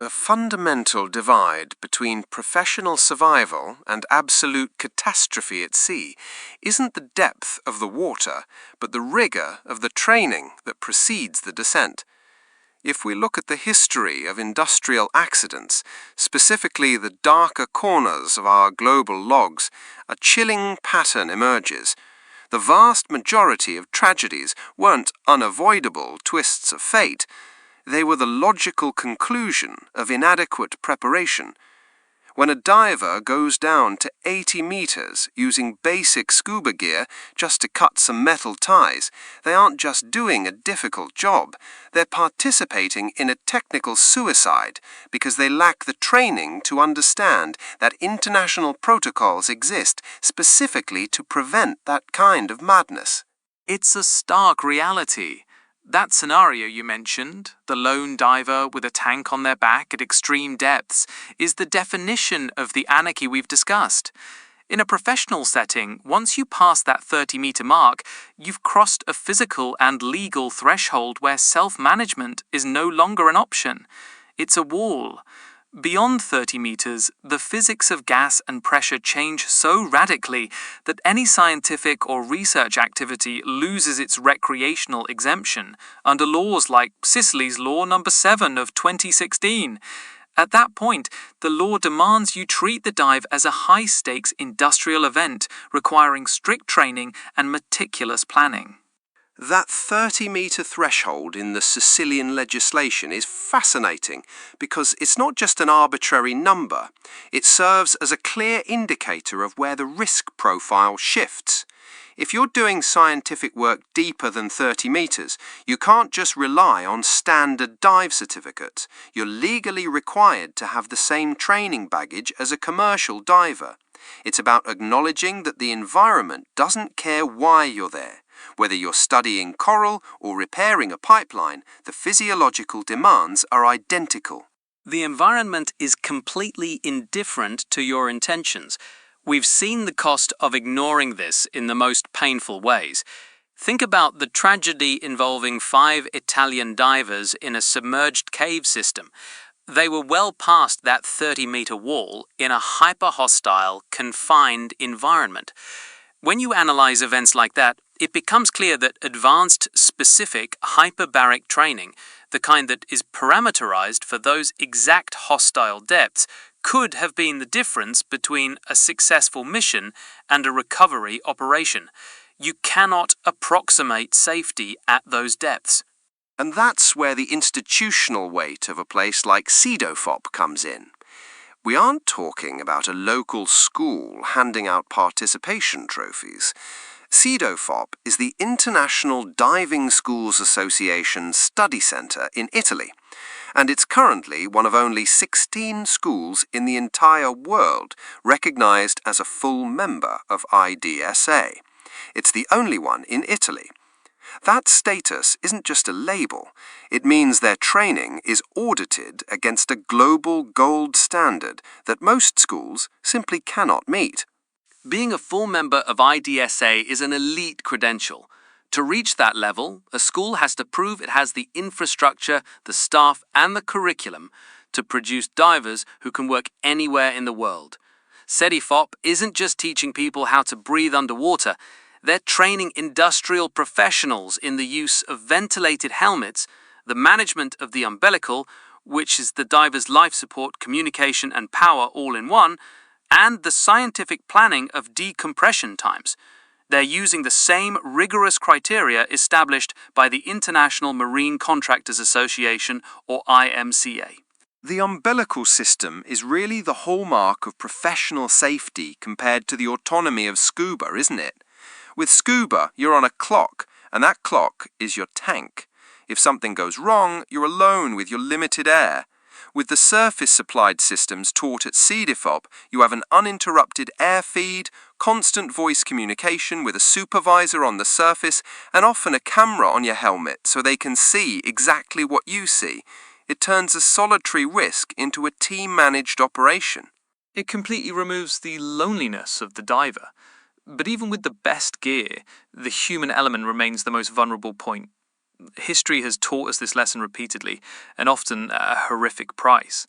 The fundamental divide between professional survival and absolute catastrophe at sea isn't the depth of the water, but the rigor of the training that precedes the descent. If we look at the history of industrial accidents, specifically the darker corners of our global logs, a chilling pattern emerges. The vast majority of tragedies weren't unavoidable twists of fate. They were the logical conclusion of inadequate preparation. When a diver goes down to 80 meters using basic scuba gear just to cut some metal ties, they aren't just doing a difficult job, they're participating in a technical suicide because they lack the training to understand that international protocols exist specifically to prevent that kind of madness. It's a stark reality. That scenario you mentioned, the lone diver with a tank on their back at extreme depths, is the definition of the anarchy we've discussed. In a professional setting, once you pass that 30-meter mark, you've crossed a physical and legal threshold where self-management is no longer an option. It's a wall. Beyond 30 meters, the physics of gas and pressure change so radically that any scientific or research activity loses its recreational exemption under laws like Sicily's Law No. 7 of 2016. At that point, the law demands you treat the dive as a high-stakes industrial event requiring strict training and meticulous planning. That 30-meter threshold in the Sicilian legislation is fascinating because it's not just an arbitrary number. It serves as a clear indicator of where the risk profile shifts. If you're doing scientific work deeper than 30 meters, you can't just rely on standard dive certificates. You're legally required to have the same training baggage as a commercial diver. It's about acknowledging that the environment doesn't care why you're there. Whether you're studying coral or repairing a pipeline, the physiological demands are identical. The environment is completely indifferent to your intentions. We've seen the cost of ignoring this in the most painful ways. Think about the tragedy involving 5 Italian divers in a submerged cave system. They were well past that 30-meter wall in a hyper-hostile, confined environment. When you analyze events like that, it becomes clear that advanced, specific, hyperbaric training, the kind that is parameterized for those exact hostile depths, could have been the difference between a successful mission and a recovery operation. You cannot approximate safety at those depths. And that's where the institutional weight of a place like Cedifop comes in. We aren't talking about a local school handing out participation trophies. Cedifop is the International Diving Schools Association Study Centre in Italy, and it's currently one of only 16 schools in the entire world recognised as a full member of IDSA. It's the only one in Italy. That status isn't just a label. It means their training is audited against a global gold standard that most schools simply cannot meet. Being a full member of IDSA is an elite credential. To reach that level, a school has to prove it has the infrastructure, the staff, and the curriculum to produce divers who can work anywhere in the world. Cedifop isn't just teaching people how to breathe underwater. They're training industrial professionals in the use of ventilated helmets, the management of the umbilical, which is the diver's life support, communication, and power all in one, and the scientific planning of decompression times. They're using the same rigorous criteria established by the International Marine Contractors Association, or IMCA. The umbilical system is really the hallmark of professional safety compared to the autonomy of scuba, isn't it? With scuba, you're on a clock, and that clock is your tank. If something goes wrong, you're alone with your limited air. With the surface-supplied systems taught at Cedifop, you have an uninterrupted air feed, constant voice communication with a supervisor on the surface, and often a camera on your helmet so they can see exactly what you see. It turns a solitary risk into a team-managed operation. It completely removes the loneliness of the diver. But even with the best gear, the human element remains the most vulnerable point. History has taught us this lesson repeatedly, and often at a horrific price.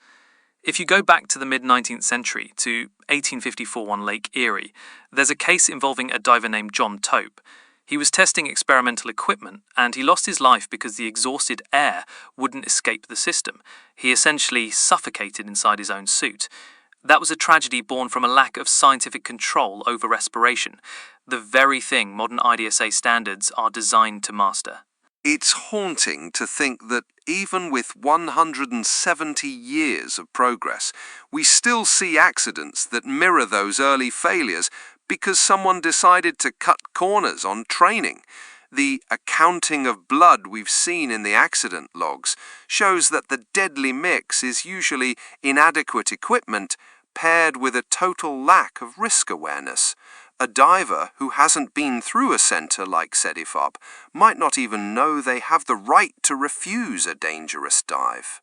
If you go back to the mid-19th century, to 1854 on Lake Erie, there's a case involving a diver named John Tope. He was testing experimental equipment, and he lost his life because the exhausted air wouldn't escape the system. He essentially suffocated inside his own suit. That was a tragedy born from a lack of scientific control over respiration, the very thing modern IDSA standards are designed to master. It's haunting to think that even with 170 years of progress, we still see accidents that mirror those early failures because someone decided to cut corners on training. The accounting of blood we've seen in the accident logs shows that the deadly mix is usually inadequate equipment paired with a total lack of risk awareness. A diver who hasn't been through a centre like Cedifop might not even know they have the right to refuse a dangerous dive.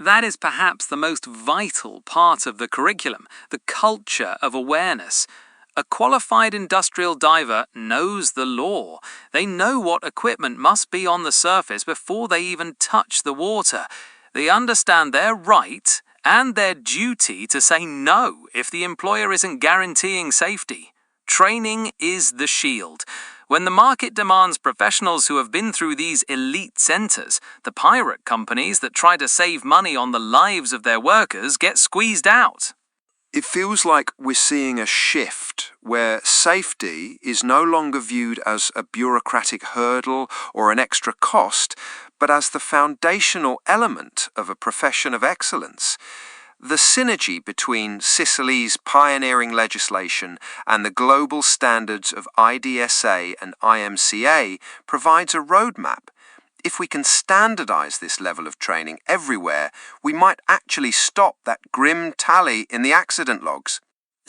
That is perhaps the most vital part of the curriculum, the culture of awareness. A qualified industrial diver knows the law. They know what equipment must be on the surface before they even touch the water. They understand their right and their duty to say no if the employer isn't guaranteeing safety. Training is the shield. When the market demands professionals who have been through these elite centres, the pirate companies that try to save money on the lives of their workers get squeezed out. It feels like we're seeing a shift where safety is no longer viewed as a bureaucratic hurdle or an extra cost, but as the foundational element of a profession of excellence. The synergy between Sicily's pioneering legislation and the global standards of IDSA and IMCA provides a roadmap. If we can standardize this level of training everywhere, we might actually stop that grim tally in the accident logs.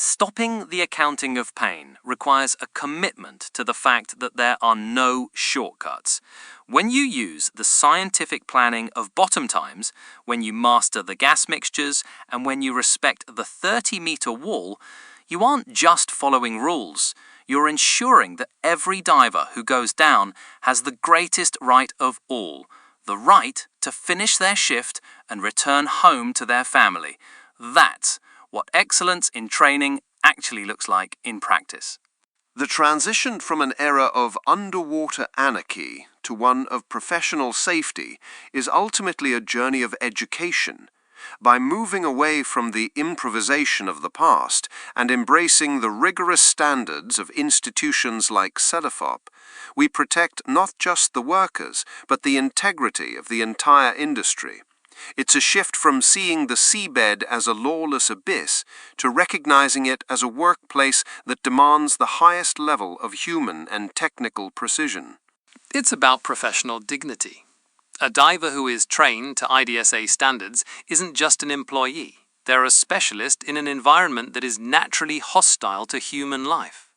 Stopping the accounting of pain requires a commitment to the fact that there are no shortcuts. When you use the scientific planning of bottom times, when you master the gas mixtures, and when you respect the 30-meter wall, you aren't just following rules. You're ensuring that every diver who goes down has the greatest right of all, the right to finish their shift and return home to their family. That's what excellence in training actually looks like in practice. The transition from an era of underwater anarchy to one of professional safety is ultimately a journey of education. By moving away from the improvisation of the past and embracing the rigorous standards of institutions like Cedifop, we protect not just the workers, but the integrity of the entire industry. It's a shift from seeing the seabed as a lawless abyss to recognizing it as a workplace that demands the highest level of human and technical precision. It's about professional dignity. A diver who is trained to IDSA standards isn't just an employee. They're a specialist in an environment that is naturally hostile to human life.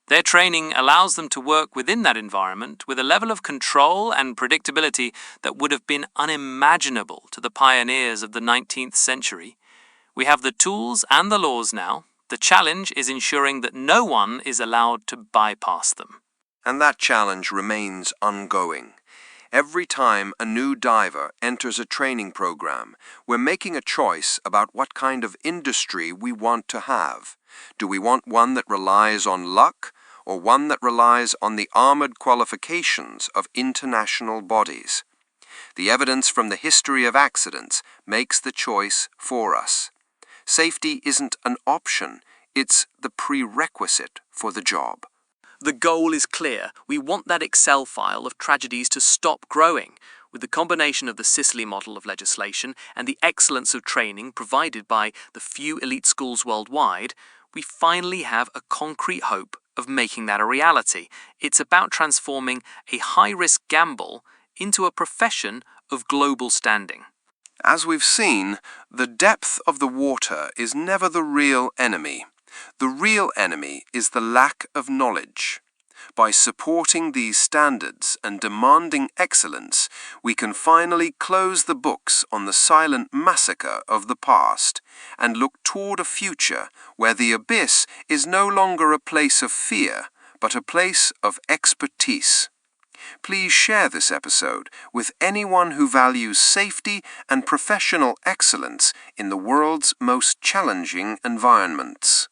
Their training allows them to work within that environment with a level of control and predictability that would have been unimaginable to the pioneers of the 19th century. We have the tools and the laws now. The challenge is ensuring that no one is allowed to bypass them. And that challenge remains ongoing. Every time a new diver enters a training program, we're making a choice about what kind of industry we want to have. Do we want one that relies on luck, or one that relies on the armored qualifications of international bodies? The evidence from the history of accidents makes the choice for us. Safety isn't an option, it's the prerequisite for the job. The goal is clear. We want that Excel file of tragedies to stop growing. With the combination of the Sicily model of legislation and the excellence of training provided by the few elite schools worldwide, we finally have a concrete hope of making that a reality. It's about transforming a high-risk gamble into a profession of global standing. As we've seen, the depth of the water is never the real enemy. The real enemy is the lack of knowledge. By supporting these standards and demanding excellence, we can finally close the books on the silent massacre of the past and look toward a future where the abyss is no longer a place of fear, but a place of expertise. Please share this episode with anyone who values safety and professional excellence in the world's most challenging environments.